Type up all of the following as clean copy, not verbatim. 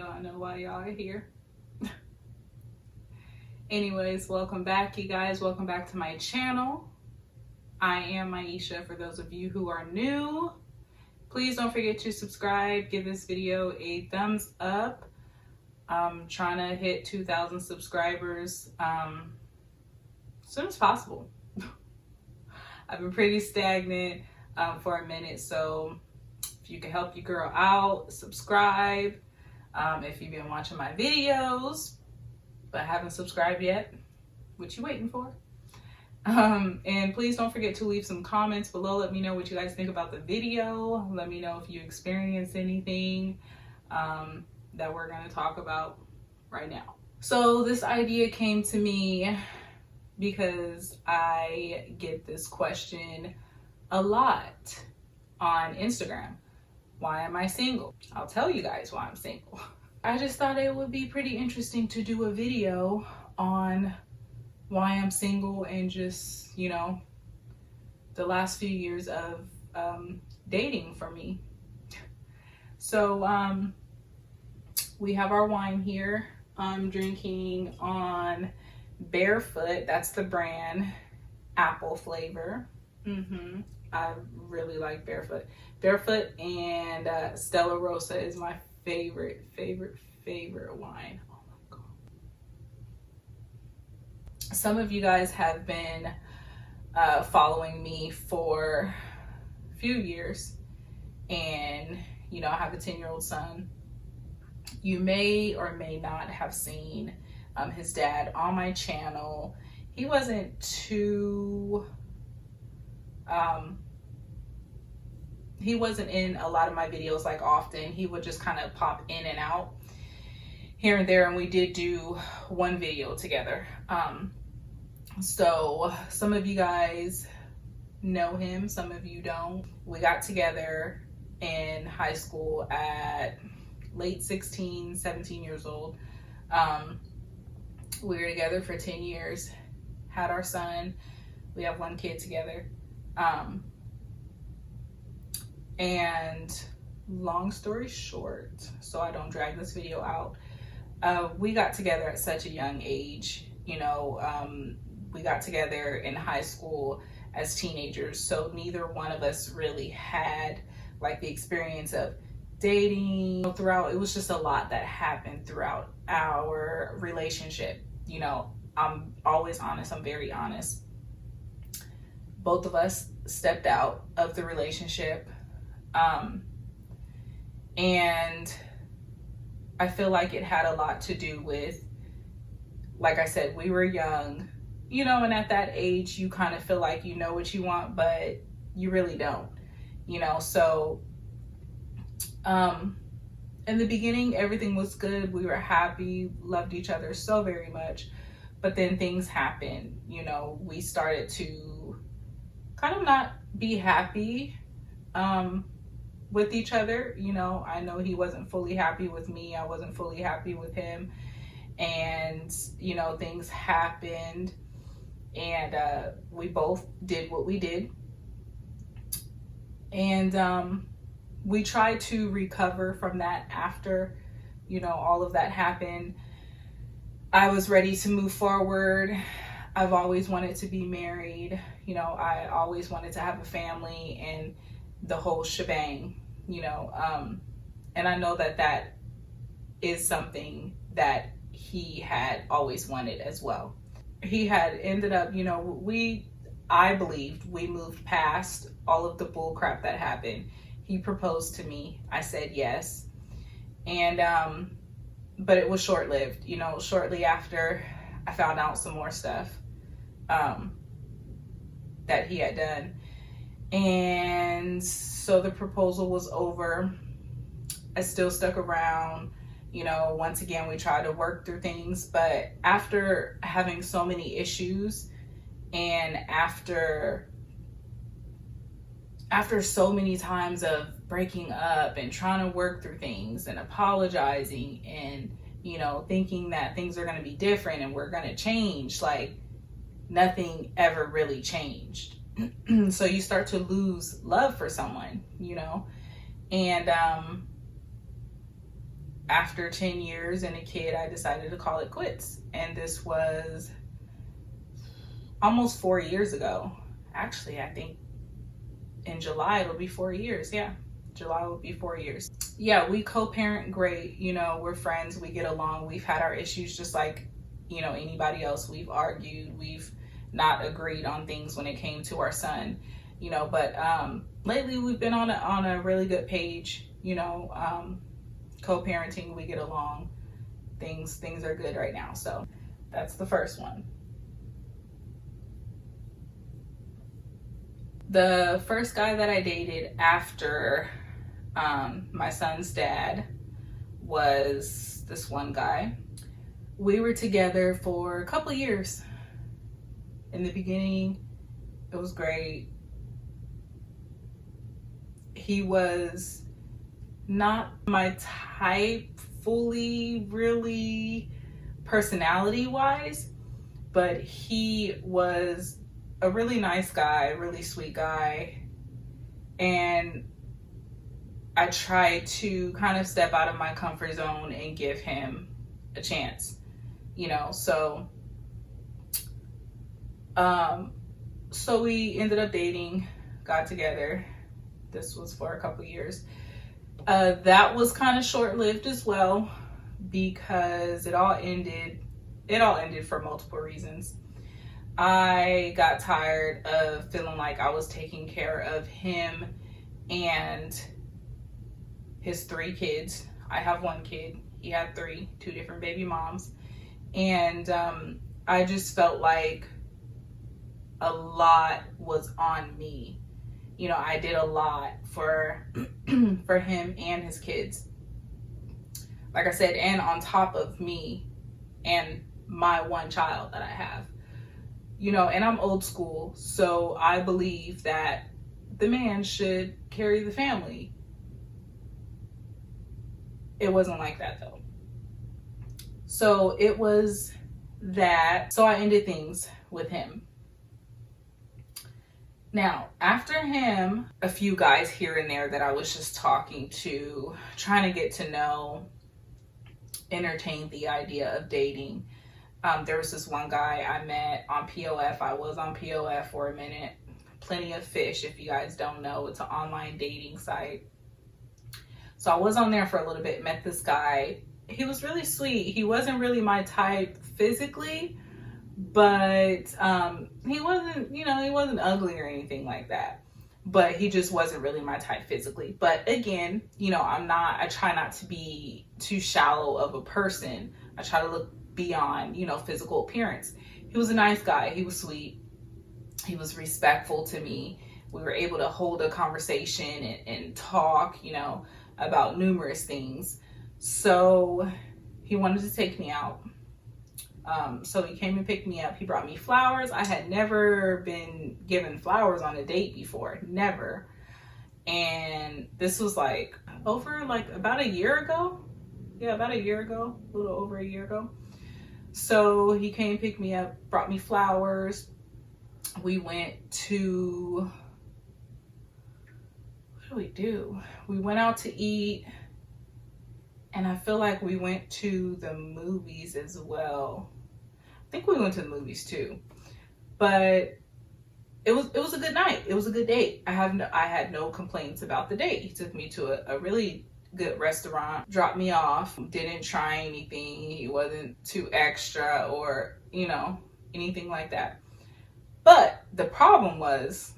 video. I know why y'all are here. Anyways, welcome back, you guys. Welcome back to my channel. I am Maisha. For those of you who are new, please don't forget to subscribe. Give this video a thumbs up. I'm trying to hit 2,000 subscribers as soon as possible. I've been pretty stagnant for a minute, so if you can help your girl out, subscribe. If you've been watching my videos but haven't subscribed yet, what you waiting for? And please don't forget to leave some comments below. Let me know what you guys think about the video. Let me know if you experienced anything that we're going to talk about right now. So this idea came to me because I get this question a lot on Instagram. Why am I single? I'll tell you guys why I'm single. I just thought it would be pretty interesting to do a video on why I'm single and just, you know, the last few years of dating for me. So we have our wine here. I'm drinking on Barefoot. That's the brand. Apple flavor. I really like Barefoot. Barefoot and Stella Rosa is my favorite wine. Oh my God. Some of you guys have been following me for a few years, and you know, I have a 10-year-old son. You may or may not have seen his dad on my channel. He wasn't too he wasn't in a lot of my videos like often. He would just kind of pop in and out here and there, and we did do one video together. So some of you guys know him, some of you don't. We got together in high school at late 16, 17 years old. We were together for 10 years, had our son. We have one kid together. And long story short, so I don't drag this video out, we got together at such a young age. You know, we got together in high school as teenagers, so neither one of us really had like the experience of dating throughout. It was just a lot that happened throughout our relationship. You know, I'm always honest. I'm very honest. Both of us stepped out of the relationship. And I feel like it had a lot to do with, like I said, we were young, you know, and at that age, you kind of feel like you know what you want, but you really don't, you know. So, in the beginning, everything was good. We were happy, loved each other so very much. But then things happened, you know, we started to kind of not be happy, with each other. You know, I know he wasn't fully happy with me. I wasn't fully happy with him. And, you know, things happened, and we both did what we did. And we tried to recover from that after, you know, all of that happened. I was ready to move forward. I've always wanted to be married. You know, I always wanted to have a family and the whole shebang, you know. And I know that that is something that he had always wanted as well. He had ended up, you know, I believed we moved past all of the bull crap that happened. He proposed to me. I said yes. And, but it was short-lived. You know, shortly after, I found out some more stuff that he had done. And so the proposal was over. I still stuck around. You know, once again, we tried to work through things. But after having so many issues, and after so many times of breaking up and trying to work through things and apologizing and, you know, thinking that things are going to be different and we're going to change, like nothing ever really changed. So you start to lose love for someone, you know. And after 10 years and a kid, I decided to call it quits. And this was almost 4 years ago. Actually, I think in July it'll be 4 years. Yeah, July will be 4 years. Yeah, we co-parent great. You know, we're friends, we get along. We've had our issues just like, you know, anybody else. We've argued, we've not agreed on things when it came to our son, you know, but lately we've been on a really good page, you know, co-parenting, we get along, things are good right now. So that's the first one. The first guy that I dated after my son's dad was this one guy. We were together for a couple years. In the beginning, it was great. He was not my type fully, really, personality wise, but he was a really nice guy, really sweet guy. And I tried to kind of step out of my comfort zone and give him a chance, you know. So we ended up dating, got together. This was for a couple years. That was kind of short-lived as well, because it all ended for multiple reasons. I got tired of feeling like I was taking care of him and his 3 kids. I have 1 kid. He had 3, 2 different baby moms. And I just felt like a lot was on me. You know, I did a lot for for him and his kids. Like I said, and on top of me and my 1 child that I have. You know, and I'm old school, so I believe that the man should carry the family. It wasn't like that though. So it was that, so I ended things with him. Now, after him, a few guys here and there that I was just talking to, trying to get to know, entertained the idea of dating. There was this one guy I met on POF. I was on POF for a minute. Plenty of Fish, if you guys don't know, it's an online dating site. So I was on there for a little bit, met this guy. He was really sweet. He wasn't really my type physically, but he wasn't, you know, he wasn't ugly or anything like that. But he just wasn't really my type physically. But again, you know, I try not to be too shallow of a person. I try to look beyond, you know, physical appearance. He was a nice guy. He was sweet. He was respectful to me. We were able to hold a conversation and talk, you know, about numerous things. So he wanted to take me out. So he came and picked me up. He brought me flowers. I had never been given flowers on a date before. Never. And this was like about a year ago. Yeah, about a year ago. A little over a year ago. So he came, picked me up, brought me flowers. We went to, what did we do? We went out to eat. And I feel like we went to the movies as well. I think we went to the movies too. But it was a good night. It was a good date. I had no complaints about the date. He took me to a really good restaurant, dropped me off, didn't try anything. He wasn't too extra or, you know, anything like that. But the problem was,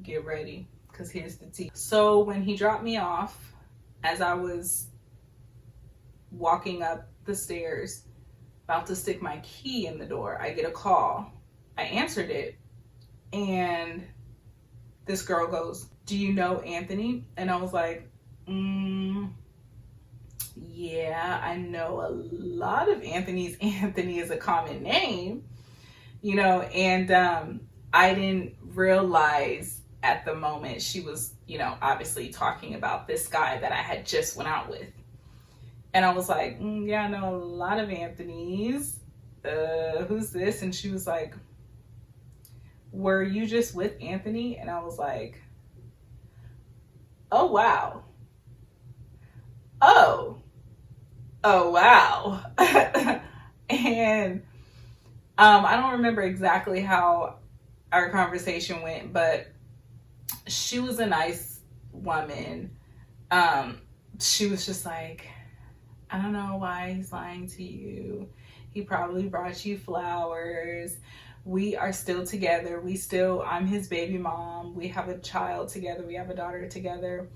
get ready, because here's the tea. So when he dropped me off, as I was walking up the stairs, about to stick my key in the door, I get a call. I answered it, and this girl goes, "Do you know Anthony?" And I was like, yeah, I know a lot of Anthony's. Anthony is a common name, you know, and I didn't realize at the moment she was, you know, obviously talking about this guy that I had just went out with. And I was like, yeah, I know a lot of Anthony's. Who's this? And she was like, were you just with Anthony? And I was like, oh, wow. oh, oh wow. And I don't remember exactly how our conversation went, but she was a nice woman. She was just like, I don't know why he's lying to you. He probably brought you flowers. We are still together. I'm his baby mom. We have a child together. We have a daughter together.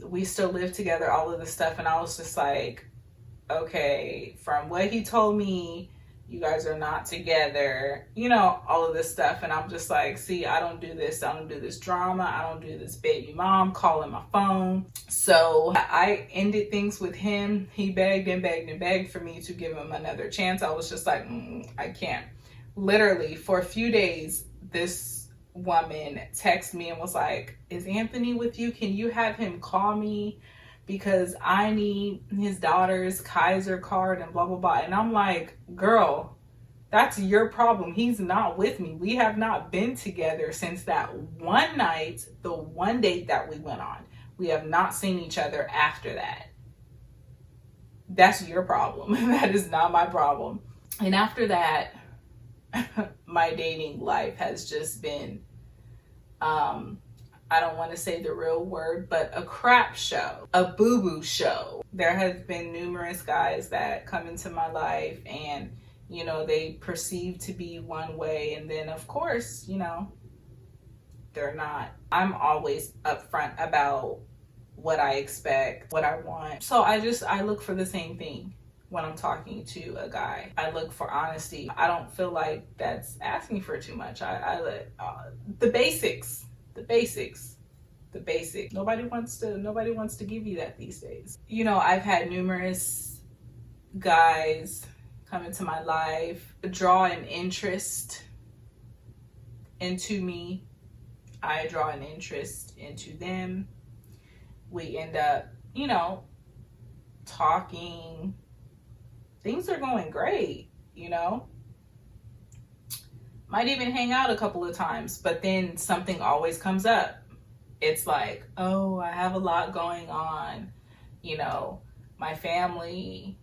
We still live together, all of this stuff. And I was just like, okay, from what he told me, you guys are not together, you know, all of this stuff. And I'm just like, see, I don't do this. I don't do this drama. I don't do this baby mom calling my phone. So I ended things with him. He begged and begged and begged for me to give him another chance. I was just like, I can't. Literally for a few days, this woman texted me and was like, is Anthony with you? Can you have him call me? Because I need his daughter's Kaiser card and blah, blah, blah. And I'm like, girl, that's your problem. He's not with me. We have not been together since that one night, the one date that we went on. We have not seen each other after that. That's your problem. That is not my problem. And after that, my dating life has just been, I don't want to say the real word, but a crap show, a boo-boo show. There have been numerous guys that come into my life and, you know, they perceive to be one way. And then of course, you know, they're not. I'm always upfront about what I expect, what I want. So I look for the same thing when I'm talking to a guy. I look for honesty. I don't feel like that's asking for too much. The basics. Nobody wants to give you that these days. You know, I've had numerous guys come into my life, draw an interest into me. I draw an interest into them. We end up, you know, talking. Things are going great, you know. Might even hang out a couple of times, but then something always comes up. It's like, oh, I have a lot going on. You know, my family.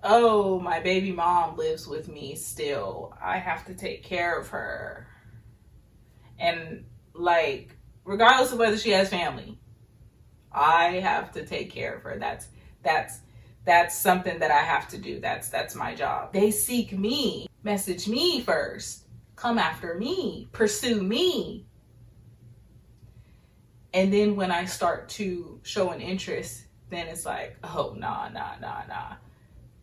Oh, my baby mom lives with me still. I have to take care of her. And like, regardless of whether she has family, I have to take care of her. That's something that I have to do. That's my job. They seek me, message me first, come after me, pursue me. And then when I start to show an interest, then it's like, oh, nah.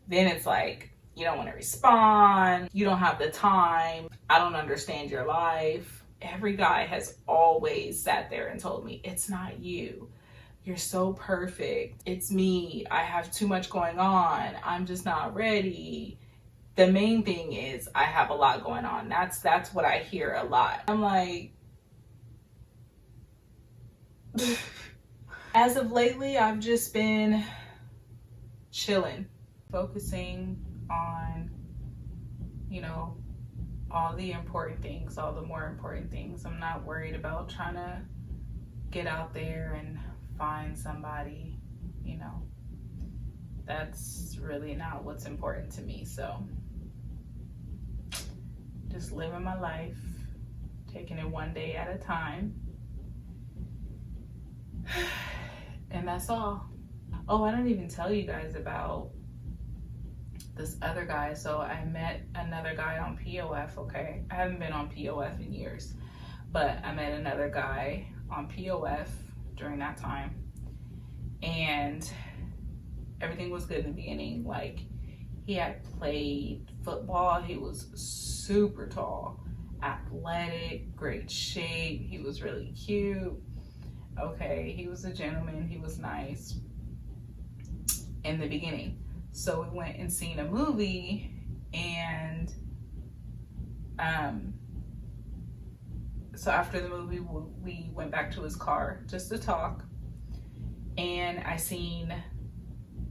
Then it's like, you don't want to respond. You don't have the time. I don't understand your life. Every guy has always sat there and told me, it's not you. You're so perfect. It's me. I have too much going on. I'm just not ready. The main thing is I have a lot going on. That's what I hear a lot. I'm like, as of lately, I've just been chilling, focusing on, you know, all the important things, all the more important things. I'm not worried about trying to get out there and find somebody, you know. That's really not what's important to me. So just living my life, taking it one day at a time. And that's all. Oh, I didn't even tell you guys about this other guy. So I met another guy on POF, okay? I haven't been on POF in years, but I met another guy on POF during that time. And everything was good in the beginning. Like, he had played football. He was super tall, athletic, great shape. He was really cute. Okay, he was a gentleman. He was nice in the beginning. So we went and seen a movie, and so after the movie, we went back to his car just to talk, and I seen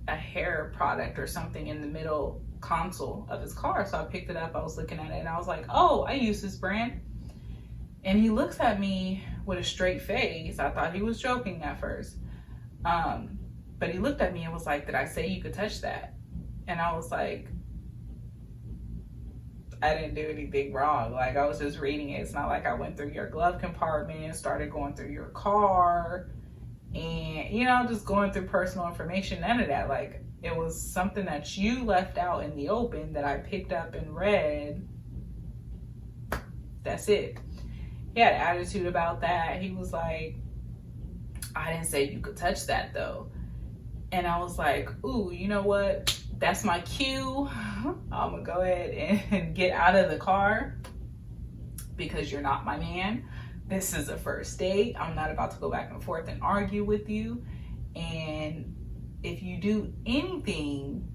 a hair product or something in the middle console of his car. So I picked it up, I was looking at it, and I was like, oh, I use this brand. And he looks at me with a straight face. I thought he was joking at first. But he looked at me and was like, did I say you could touch that? And I was like, I didn't do anything wrong. Like, I was just reading it. It's not like I went through your glove compartment and started going through your car and, you know, just going through personal information. None of that. Like, it was something that you left out in the open that I picked up and read. That's it. He had an attitude about that. He was like, I didn't say you could touch that though. And I was like, ooh, you know what? That's my cue. I'm gonna go ahead and get out of the car because you're not my man. This is a first date. I'm not about to go back and forth and argue with you. And if you do anything,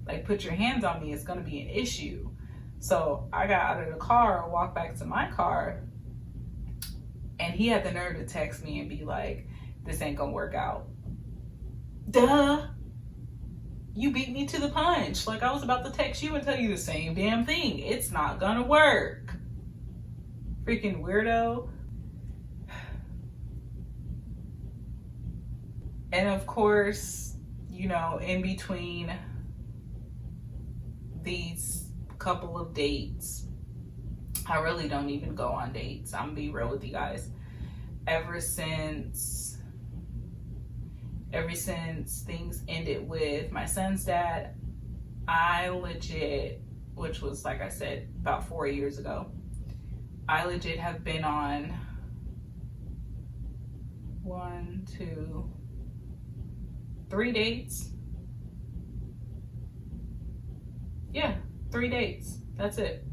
like put your hands on me, it's gonna be an issue. So I got out of the car, walked back to my car, and he had the nerve to text me and be like, this ain't gonna work out. Duh. You beat me to the punch. Like, I was about to text you and tell you the same damn thing. It's not gonna work. Freaking weirdo. And of course, you know, in between these couple of dates, I really don't even go on dates. I'm gonna be real with you guys. Ever since things ended with my son's dad, I legit, which was, like I said, about 4 years ago, I legit have been on 1, 2, 3 dates. Yeah, 3 dates. That's it.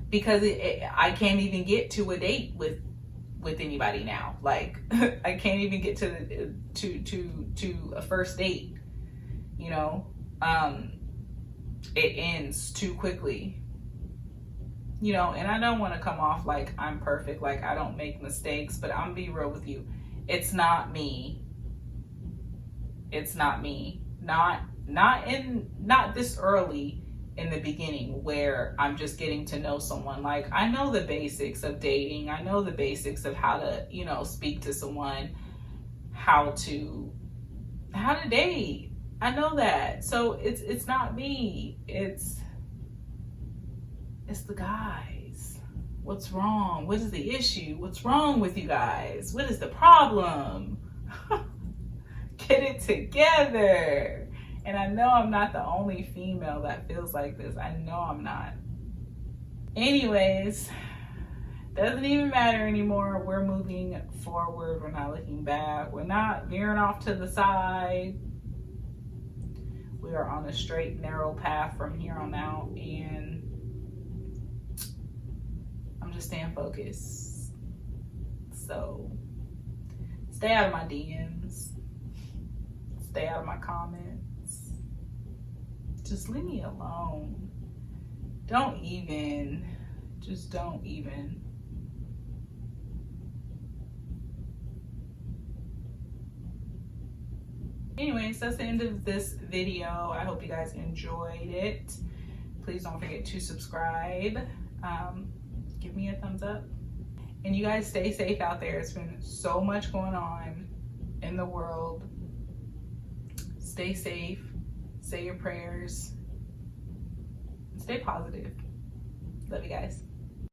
Because I can't even get to a date with anybody now. Like, I can't even get to a first date, you know. It ends too quickly, you know. And I don't want to come off like I'm perfect, like I don't make mistakes, but I'm be real with you. It's not me. It's not me. Not this early in the beginning where I'm just getting to know someone. Like, I know the basics of dating. I know the basics of how to, you know, speak to someone, how to date. I know that. So it's not me. It's the guys. What's wrong? What is the issue? What's wrong with you guys? What is the problem? Get it together. And I know I'm not the only female that feels like this. I know I'm not. Anyways, doesn't even matter anymore. We're moving forward. We're not looking back. We're not veering off to the side. We are on a straight, narrow path from here on out. And I'm just staying focused. So stay out of my DMs. Stay out of my comments. Just leave me alone. Don't even. Anyways, that's the end of this video. I hope you guys enjoyed it. Please don't forget to subscribe. Give me a thumbs up. And you guys stay safe out there. It's been so much going on in the world. Stay safe. Say your prayers. Stay positive. Love you guys.